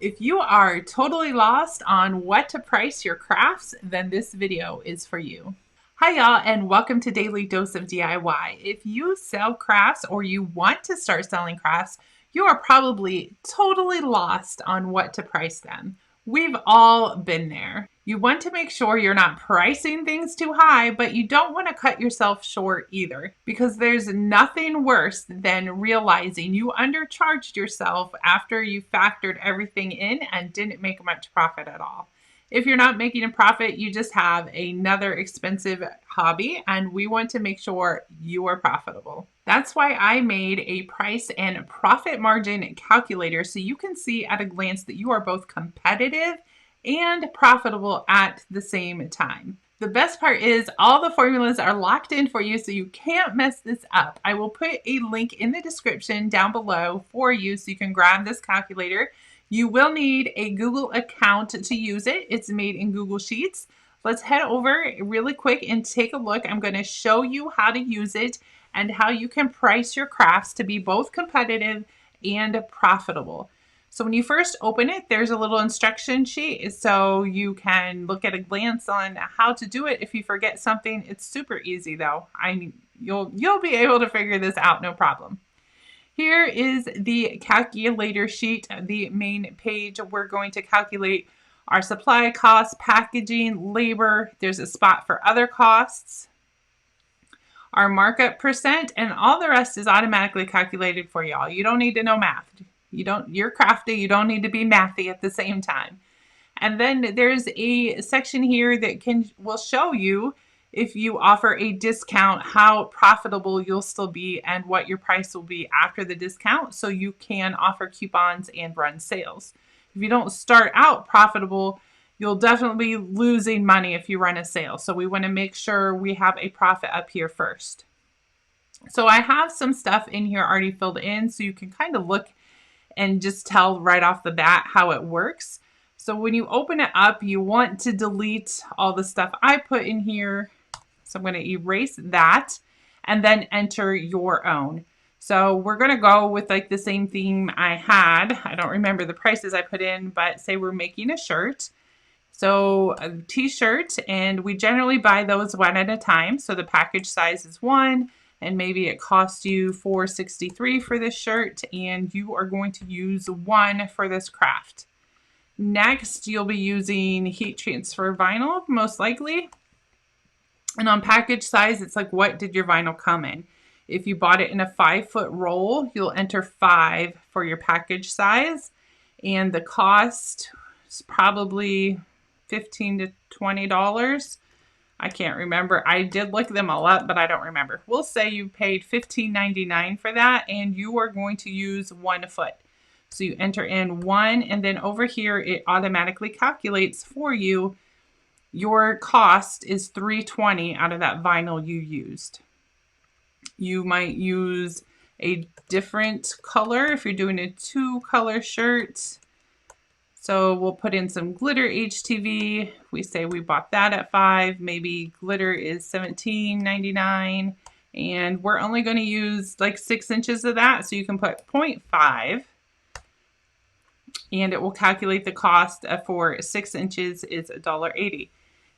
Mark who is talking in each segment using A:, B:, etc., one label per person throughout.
A: If you are totally lost on what to price your crafts, then this video is for you. Hi y'all, and welcome to Daily Dose of DIY. If you sell crafts or you want to start selling crafts, you are probably totally lost on what to price them. We've all been there. You want to make sure you're not pricing things too high, but you don't want to cut yourself short either, because there's nothing worse than realizing you undercharged yourself after you factored everything in and didn't make much profit at all. If you're not making a profit, you just have another expensive hobby, and we want to make sure you are profitable. That's why I made a price and profit margin calculator so you can see at a glance that you are both competitive and profitable at the same time. The best part is all the formulas are locked in for you, so you can't mess this up. I will put a link in the description down below for you so you can grab this calculator. You will need a Google account to use it. It's made in Google Sheets. Let's head over really quick and take a look. I'm going to show you how to use it and how you can price your crafts to be both competitive and profitable. So when you first open it, there's a little instruction sheet so you can look at a glance on how to do it. If you forget something, it's super easy though. You'll be able to figure this out, no problem. Here is the calculator sheet, the main page. We're going to calculate our supply costs, packaging, labor. There's a spot for other costs, our markup percent, and all the rest is automatically calculated for y'all. You don't need to know math. You're crafty, you don't need to be mathy at the same time. And then there's a section here that will show you if you offer a discount, how profitable you'll still be and what your price will be after the discount, so you can offer coupons and run sales. If you don't start out profitable, you'll definitely be losing money if you run a sale. So we want to make sure we have a profit up here first. So I have some stuff in here already filled in so you can kind of look and just tell right off the bat how it works. So when you open it up, you want to delete all the stuff I put in here. So I'm going to erase that and then enter your own. So we're going to go with like the same theme I had. I don't remember the prices I put in, but say we're making a shirt. So a t-shirt, and we generally buy those one at a time. So the package size is 1, and maybe it costs you $4.63 for this shirt, and you are going to use 1 for this craft. Next, you'll be using heat transfer vinyl, most likely. And on package size, it's like, what did your vinyl come in? If you bought it in a 5-foot roll, you'll enter 5 for your package size. And the cost is probably $15 to $20. I can't remember. I did look them all up, but I don't remember. We'll say you paid $15.99 for that, and you are going to use 1 foot. So you enter in 1, and then over here, it automatically calculates for you. Your cost is $3.20 out of that vinyl you used. You might use a different color if you're doing a 2-color shirt. So we'll put in some glitter HTV. We say we bought that at 5. Maybe glitter is $17.99. And we're only going to use like 6 inches of that. So you can put 0.5. And it will calculate the cost for 6 inches is $1.80.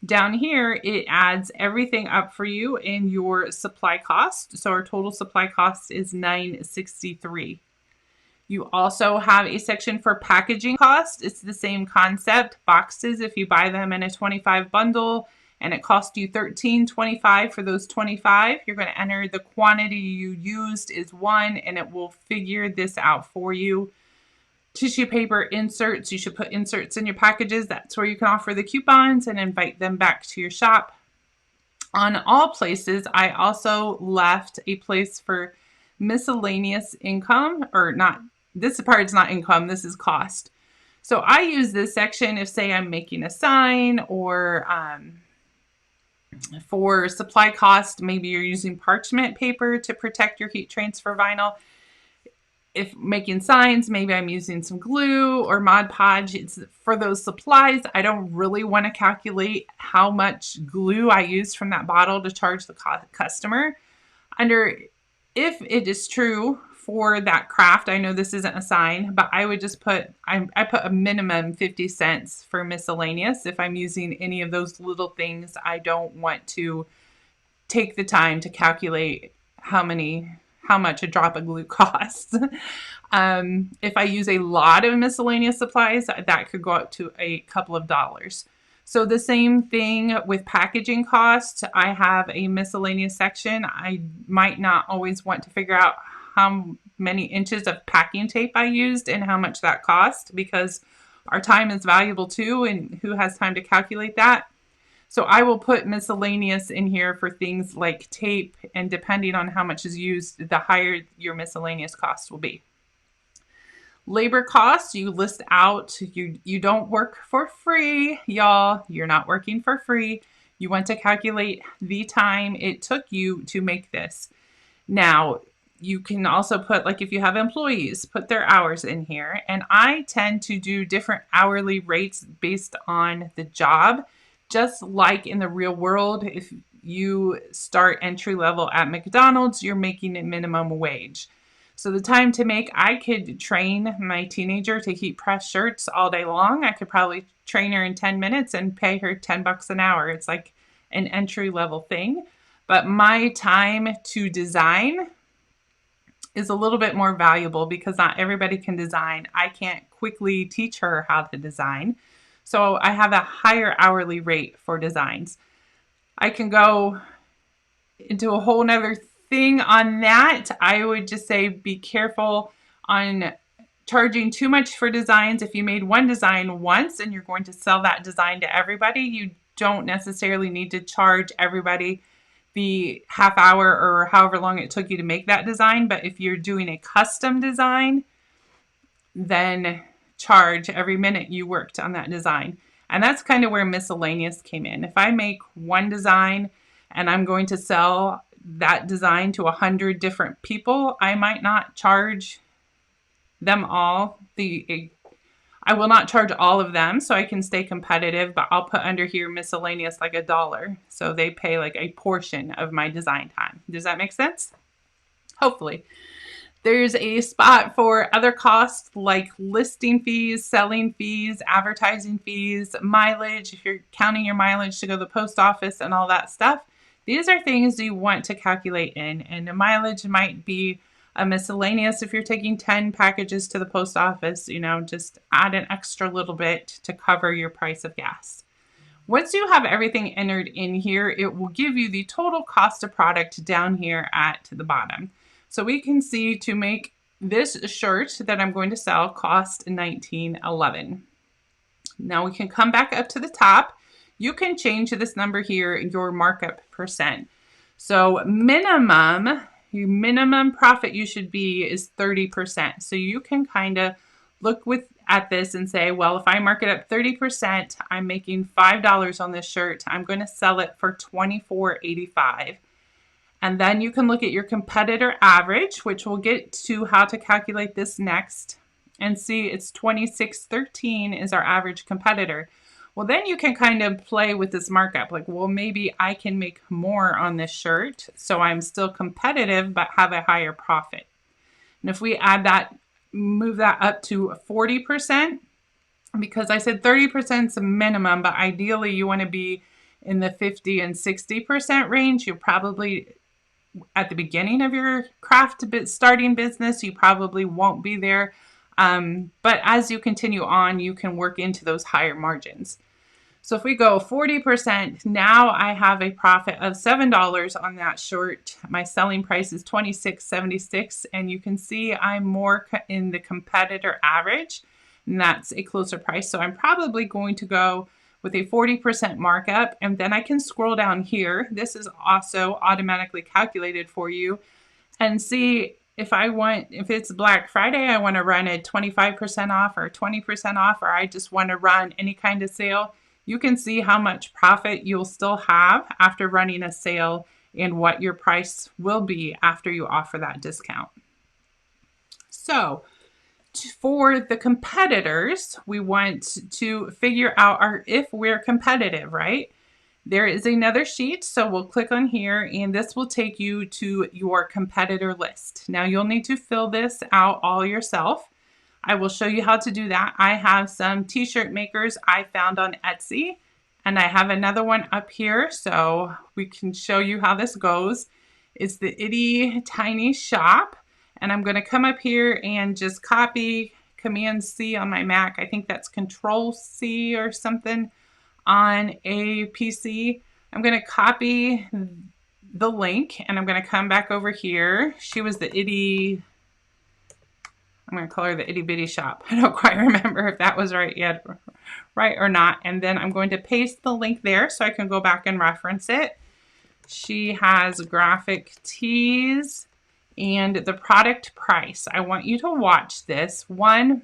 A: Down here, it adds everything up for you in your supply cost. So our total supply cost is $9.63. You also have a section for packaging cost. It's the same concept. Boxes, if you buy them in a 25 bundle and it costs you $13.25 for those 25, you're going to enter the quantity you used is 1, and it will figure this out for you. Tissue paper inserts, you should put inserts in your packages. That's where you can offer the coupons and invite them back to your shop. On all places, I also left a place for miscellaneous income, or not, this part is not income, this is cost. So I use this section if, say, I'm making a sign, or for supply cost, maybe you're using parchment paper to protect your heat transfer vinyl. If making signs, maybe I'm using some glue or Mod Podge. It's for those supplies. I don't really want to calculate how much glue I used from that bottle to charge the customer. If it is true for that craft, I know this isn't a sign, but I would just put, I put a minimum 50 cents for miscellaneous. If I'm using any of those little things, I don't want to take the time to calculate how much a drop of glue costs. If I use a lot of miscellaneous supplies, that could go up to a couple of dollars. So the same thing with packaging costs. I have a miscellaneous section. I might not always want to figure out how many inches of packing tape I used and how much that cost, because our time is valuable too, and who has time to calculate that? So I will put miscellaneous in here for things like tape, and depending on how much is used, the higher your miscellaneous cost will be. Labor costs, you list out, you don't work for free, y'all. You're not working for free. You want to calculate the time it took you to make this. Now, you can also put, like if you have employees, put their hours in here. And I tend to do different hourly rates based on the job. Just like in the real world, if you start entry level at McDonald's, you're making a minimum wage. So the time to make, I could train my teenager to heat press shirts all day long. I could probably train her in 10 minutes and pay her $10 an hour. It's like an entry level thing. But my time to design is a little bit more valuable because not everybody can design. I can't quickly teach her how to design. So I have a higher hourly rate for designs. I can go into a whole nother thing on that. I would just say be careful on charging too much for designs. If you made one design once and you're going to sell that design to everybody, you don't necessarily need to charge everybody the half hour or however long it took you to make that design. But if you're doing a custom design, then charge every minute you worked on that design. And that's kind of where miscellaneous came in. If I make one design and I'm going to sell that design to 100 different people, I might not charge them all. I will not charge all of them so I can stay competitive, but I'll put under here miscellaneous like $1. So they pay like a portion of my design time. Does that make sense? Hopefully. There's a spot for other costs like listing fees, selling fees, advertising fees, mileage, if you're counting your mileage to go to the post office and all that stuff. These are things you want to calculate in, and the mileage might be a miscellaneous. If you're taking 10 packages to the post office, just add an extra little bit to cover your price of gas. Once you have everything entered in here, it will give you the total cost of product down here at the bottom. So we can see to make this shirt that I'm going to sell cost $19.11. Now we can come back up to the top. You can change this number here, your markup percent. So minimum profit you should be is 30%. So you can kind of look at this and say, well, if I mark it up 30%, I'm making $5 on this shirt. I'm going to sell it for $24.85. And then you can look at your competitor average, which we'll get to how to calculate this next, and see it's $26.13 is our average competitor. Well, then you can kind of play with this markup. Like, well, maybe I can make more on this shirt, so I'm still competitive, but have a higher profit. And if we add that, move that up to 40%, because I said 30% is a minimum, but ideally you want to be in the 50 and 60% range. You're probably at the beginning of your craft starting business, you probably won't be there. But as you continue on, you can work into those higher margins. So if we go 40%, now I have a profit of $7 on that shirt. My selling price is $26.76, and you can see I'm more in the competitor average, and that's a closer price. So I'm probably going to go with a 40% markup, and then I can scroll down here. This is also automatically calculated for you, and see if it's Black Friday, I want to run a 25% off or 20% off, or I just want to run any kind of sale. You can see how much profit you'll still have after running a sale and what your price will be after you offer that discount. So for the competitors, we want to figure out if we're competitive, right? There is another sheet, so we'll click on here and this will take you to your competitor list. Now you'll need to fill this out all yourself. I will show you how to do that. I have some t-shirt makers I found on Etsy, and I have another one up here so we can show you how this goes. It's the Itty Tiny Shop, and I'm going to come up here and just copy Command C on my Mac. I think that's Control C or something on a PC. I'm going to copy the link and I'm going to come back over here. She was the Itty, I'm going to call her the Itty Bitty Shop. I don't quite remember if that was right yet, right or not. And then I'm going to paste the link there so I can go back and reference it. She has graphic tees and the product price. I want you to watch this. One,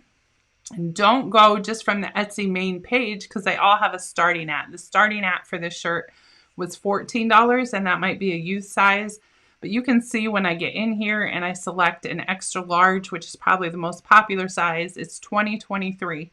A: don't go just from the Etsy main page because they all have a starting at. The starting at for this shirt was $14, and that might be a youth size. But you can see when I get in here and I select an extra large, which is probably the most popular size, it's $20.23.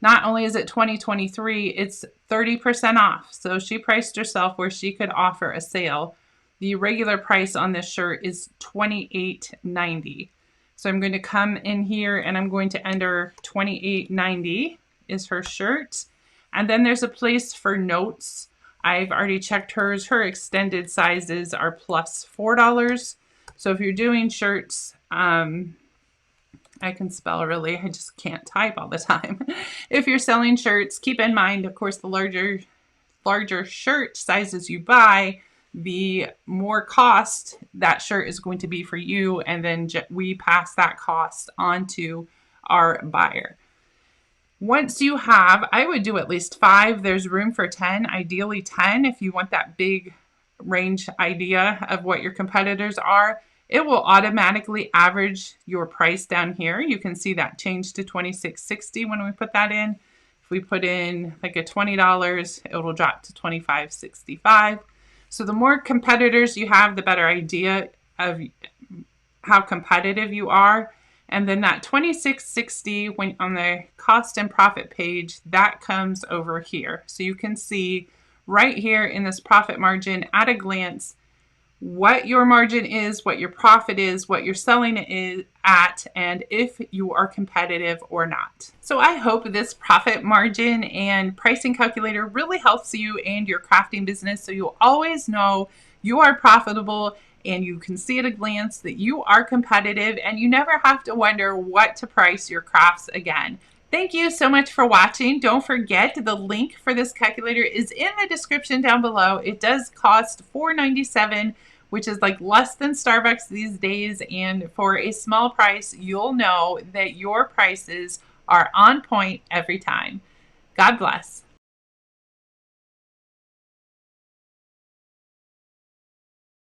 A: Not only is it $20.23, it's 30% off. So she priced herself where she could offer a sale. The regular price on this shirt is $28.90. So I'm going to come in here and I'm going to enter $28.90 is her shirt. And then there's a place for notes. I've already checked hers. Her extended sizes are plus $4. So if you're doing shirts, I can spell really, I just can't type all the time. If you're selling shirts, keep in mind, of course, the larger shirt sizes you buy, the more cost that shirt is going to be for you, and then we pass that cost on to our buyer. Once you have, I would do at least 5. There's room for 10, ideally 10 if you want that big range idea of what your competitors are. It will automatically average your price down here. You can see that change to $26.60 when we put that in. If we put in like a $20, it will drop to $25.65. So the more competitors you have, the better idea of how competitive you are. And then that $26.60 when on the cost and profit page, that comes over here. So you can see right here in this profit margin at a glance what your margin is, what your profit is, what you're selling it is at, and if you are competitive or not. So I hope this profit margin and pricing calculator really helps you and your crafting business so you'll always know you are profitable and you can see at a glance that you are competitive and you never have to wonder what to price your crafts again. Thank you so much for watching. Don't forget the link for this calculator is in the description down below. It does cost $4.97, which is like less than Starbucks these days. And for a small price, you'll know that your prices are on point every time. God bless.